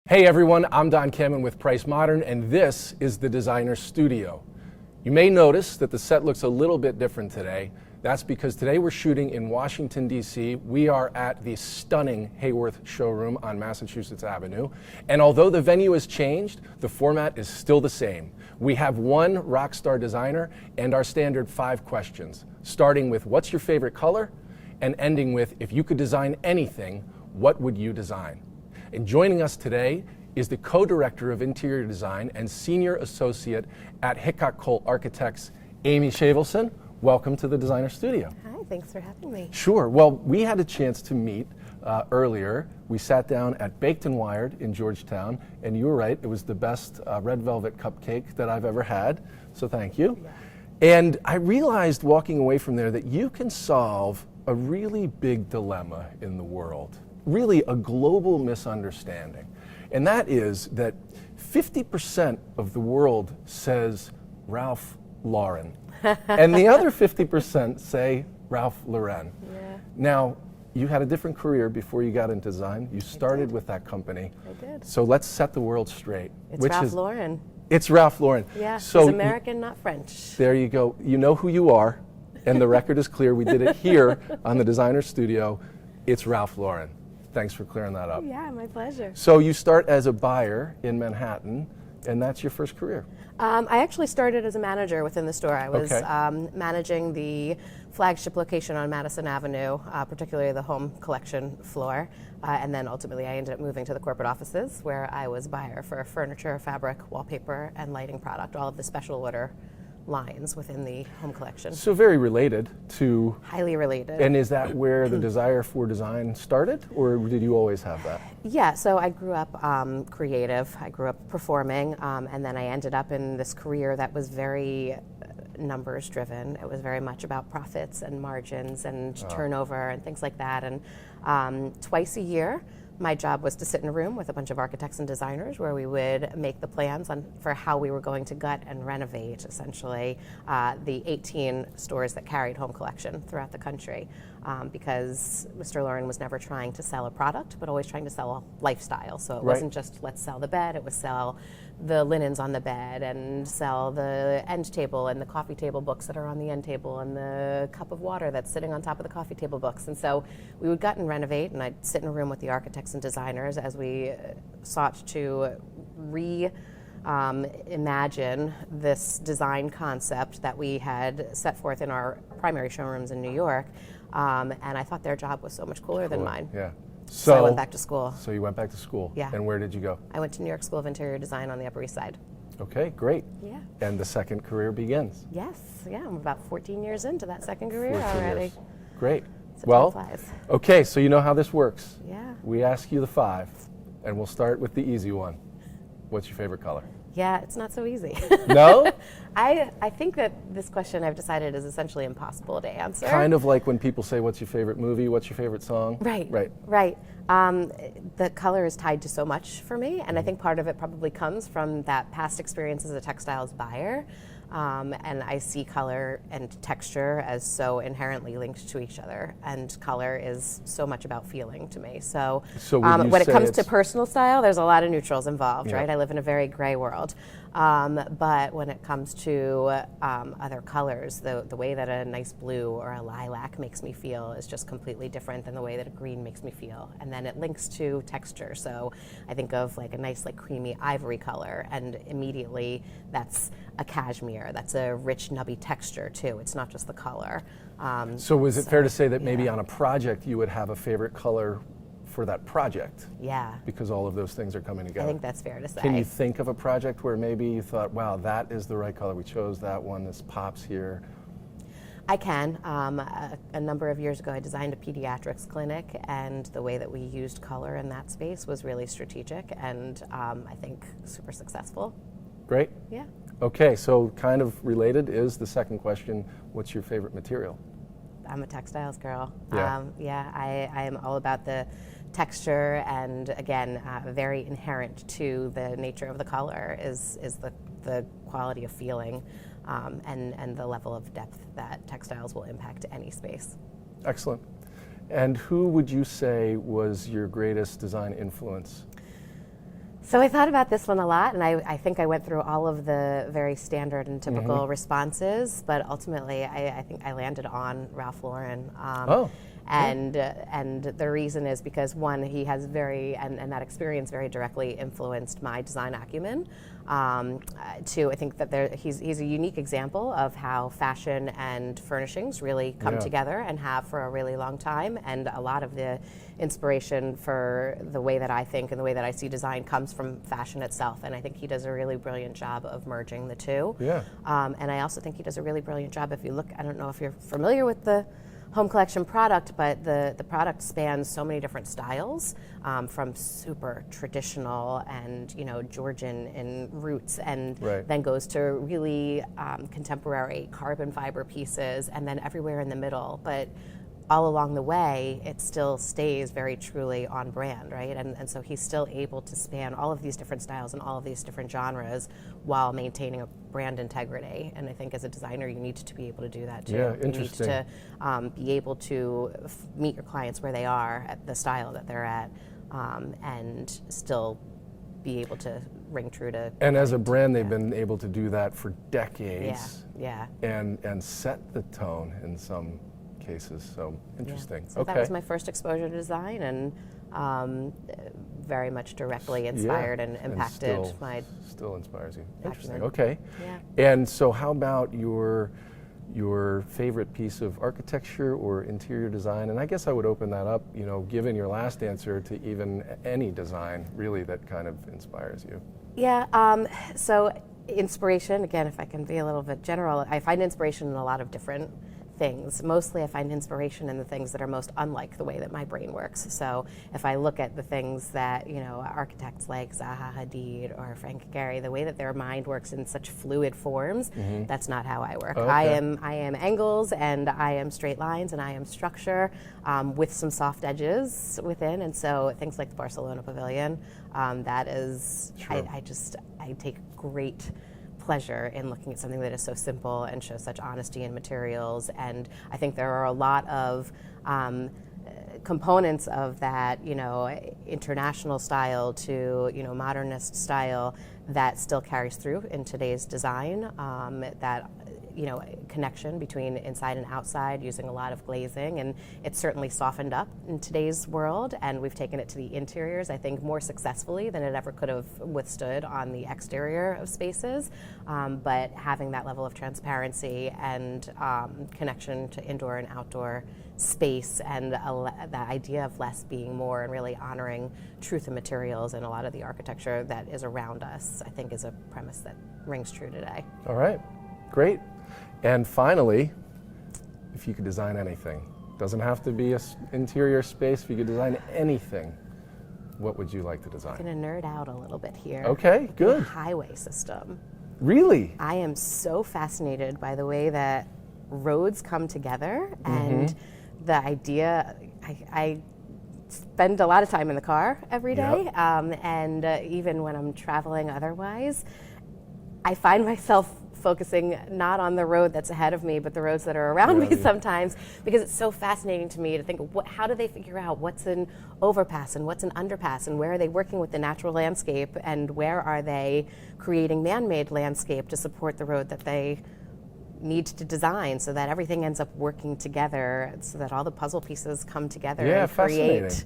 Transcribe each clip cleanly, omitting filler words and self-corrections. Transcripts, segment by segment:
Hey everyone, I'm Don Kemen with Price Modern, and this is the Designer Studio. You may notice that the set looks a little bit different today. That's because today we're shooting in Washington, D.C. We are at the stunning Hayworth showroom on Massachusetts Avenue. And although the venue has changed, the format is still the same. We have one rock star designer and our standard 5 questions, starting with what's your favorite color, and ending with if you could design anything, what would you design? And joining us today is the co-director of interior design and senior associate at Hickok Cole Architects, Amy Shavelson. Welcome to the Designer Studio. Hi, thanks for having me. Sure. Well, we had a chance to meet earlier. We sat down at Baked and Wired in Georgetown, and you were right, it was the best red velvet cupcake that I've ever had, so thank you. Yeah. And I realized walking away from there that you can solve a really big dilemma in the world. Really a global misunderstanding. And that is that 50% of the world says Ralph Lauren. And the other 50% say Ralph Lauren. Yeah. Now, you had a different career before you got into design. You started with that company. I did. So let's set the world straight. It's Ralph Lauren. It's Ralph Lauren. Yeah, so he's American, not French. There you go. You know who you are, and the record is clear. We did it here on the Designer Studio. It's Ralph Lauren. Thanks for clearing that up. Yeah, my pleasure. So you start as a buyer in Manhattan, and that's your first career. I actually started as a manager within the store. I was managing the flagship location on Madison Avenue, particularly the home collection floor. And then ultimately I ended up moving to the corporate offices where I was buyer for furniture, fabric, wallpaper, and lighting product, all of the special order lines within the home collection. So very related to... Highly related. And is that where the desire for design started, or did you always have that? Yeah, so I grew up creative. I grew up performing, and then I ended up in this career that was very numbers driven. It was very much about profits and margins and turnover and things like that. And twice a year, my job was to sit in a room with a bunch of architects and designers where we would make the plans for how we were going to gut and renovate, essentially, the 18 stores that carried home collection throughout the country. Because Mr. Lauren was never trying to sell a product, but always trying to sell a lifestyle. So it wasn't just let's sell the bed, it was sell the linens on the bed and sell the end table and the coffee table books that are on the end table and the cup of water that's sitting on top of the coffee table books. And so we would gut and renovate, and I'd sit in a room with the architects and designers as we sought to imagine this design concept that we had set forth in our primary showrooms in New York. And I thought their job was so much cooler than mine. Yeah. So I went back to school. So you went back to school. Yeah. And where did you go? I went to New York School of Interior Design on the Upper East Side. Okay, great. Yeah. And the second career begins. Yes, yeah, I'm about 14 years into that second career already. Years. Great. So well, time flies. Okay, so you know how this works. Yeah. We ask you the 5, and we'll start with the easy one. What's your favorite color? Yeah, it's not so easy. No? I think that this question I've decided is essentially impossible to answer. Kind of like when people say, what's your favorite movie, what's your favorite song? Right. Right. Right. The color is tied to so much for me, and I think part of it probably comes from that past experience as a textiles buyer. And I see color and texture as so inherently linked to each other, and color is so much about feeling to me. So when it comes to personal style, there's a lot of neutrals involved, right? I live in a very gray world. But when it comes to other colors, the way that a nice blue or a lilac makes me feel is just completely different than the way that a green makes me feel. And then it links to texture. So I think of like a nice like creamy ivory color, and immediately that's a cashmere. That's a rich nubby texture too. It's not just the color. So is it fair to say that maybe on a project you would have a favorite color for that project? Yeah. Because all of those things are coming together. I think that's fair to say. Can you think of a project where maybe you thought, wow, that is the right color, we chose that one, this pops here? I can. A number of years ago I designed a pediatrics clinic, and the way that we used color in that space was really strategic and I think super successful. Great. Yeah. Okay, so kind of related is the second question, what's your favorite material? I'm a textiles girl. Yeah. I am all about the texture, and again, very inherent to the nature of the color is the quality of feeling and the level of depth that textiles will impact any space. Excellent. And who would you say was your greatest design influence? So I thought about this one a lot, and I think I went through all of the very standard and typical responses, but ultimately I think I landed on Ralph Lauren. And the reason is because, one, he has and that experience very directly influenced my design acumen. Two, I think that he's a unique example of how fashion and furnishings really come together and have for a really long time. And a lot of the inspiration for the way that I think and the way that I see design comes from fashion itself. And I think he does a really brilliant job of merging the two. Yeah. And I also think he does a really brilliant job. If you look, I don't know if you're familiar with the home collection product, but the product spans so many different styles, from super traditional and Georgian in roots, and then goes to really contemporary carbon fiber pieces, and then everywhere in the middle. But all along the way, it still stays very truly on brand, right? And so he's still able to span all of these different styles and all of these different genres while maintaining a brand integrity. And I think as a designer, you need to be able to do that too. Yeah, interesting. You need to be able to meet your clients where they are at the style that they're at, and still be able to ring true to. And as a brand, they've been able to do that for decades. Yeah. And set the tone in some cases. So interesting. So that was my first exposure to design, and very much directly inspired and impacted my. Still inspires you. Interesting. Acumen. Okay. Yeah. And so, how about your favorite piece of architecture or interior design? And I guess I would open that up, given your last answer, to even any design really that kind of inspires you. Yeah. So inspiration, again, if I can be a little bit general, I find inspiration in a lot of different things. Mostly I find inspiration in the things that are most unlike the way that my brain works. So if I look at the things that, architects like Zaha Hadid or Frank Gehry, the way that their mind works in such fluid forms, that's not how I work. Okay. I am angles, and I am straight lines, and I am structure, with some soft edges within. And so things like the Barcelona Pavilion, that is, I take great pleasure in looking at something that is so simple and shows such honesty in materials. And I think there are a lot of components of that, international style to, modernist style that still carries through in today's design. That connection between inside and outside, using a lot of glazing, and it's certainly softened up in today's world, and we've taken it to the interiors, I think, more successfully than it ever could have withstood on the exterior of spaces. But having that level of transparency and connection to indoor and outdoor space, and the idea of less being more, and really honoring truth in materials and a lot of the architecture that is around us, I think is a premise that rings true today. All right, great. And finally, if you could design anything, doesn't have to be an interior space, if you could design anything, what would you like to design? I'm going to nerd out a little bit here. Okay, good. The highway system. Really? I am so fascinated by the way that roads come together, and the idea, I spend a lot of time in the car every day, and even when I'm traveling otherwise, I find myself focusing not on the road that's ahead of me, but the roads that are around me sometimes, because it's so fascinating to me to think, how do they figure out what's an overpass and what's an underpass, and where are they working with the natural landscape, and where are they creating man-made landscape to support the road that they need to design, so that everything ends up working together, so that all the puzzle pieces come together and create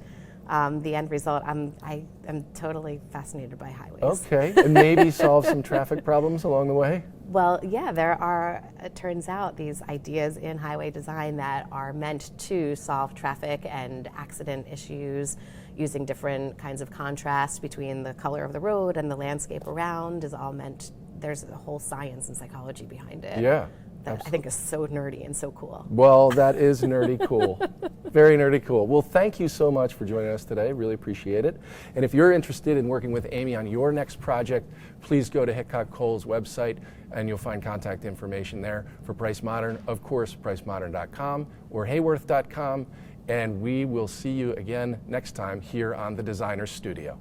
the end result. I am totally fascinated by highways. Okay, and maybe solve some traffic problems along the way? Well, yeah, there are, it turns out, these ideas in highway design that are meant to solve traffic and accident issues using different kinds of contrast between the color of the road and the landscape around is all meant, there's a whole science and psychology behind it. Yeah. That I think is so nerdy and so cool. Well, that is nerdy cool. Very nerdy cool. Well, thank you so much for joining us today. Really appreciate it. And if you're interested in working with Amy on your next project, please go to Hickok Cole's website, and you'll find contact information there for Price Modern. Of course, pricemodern.com or hayworth.com. And we will see you again next time here on the Designer Studio.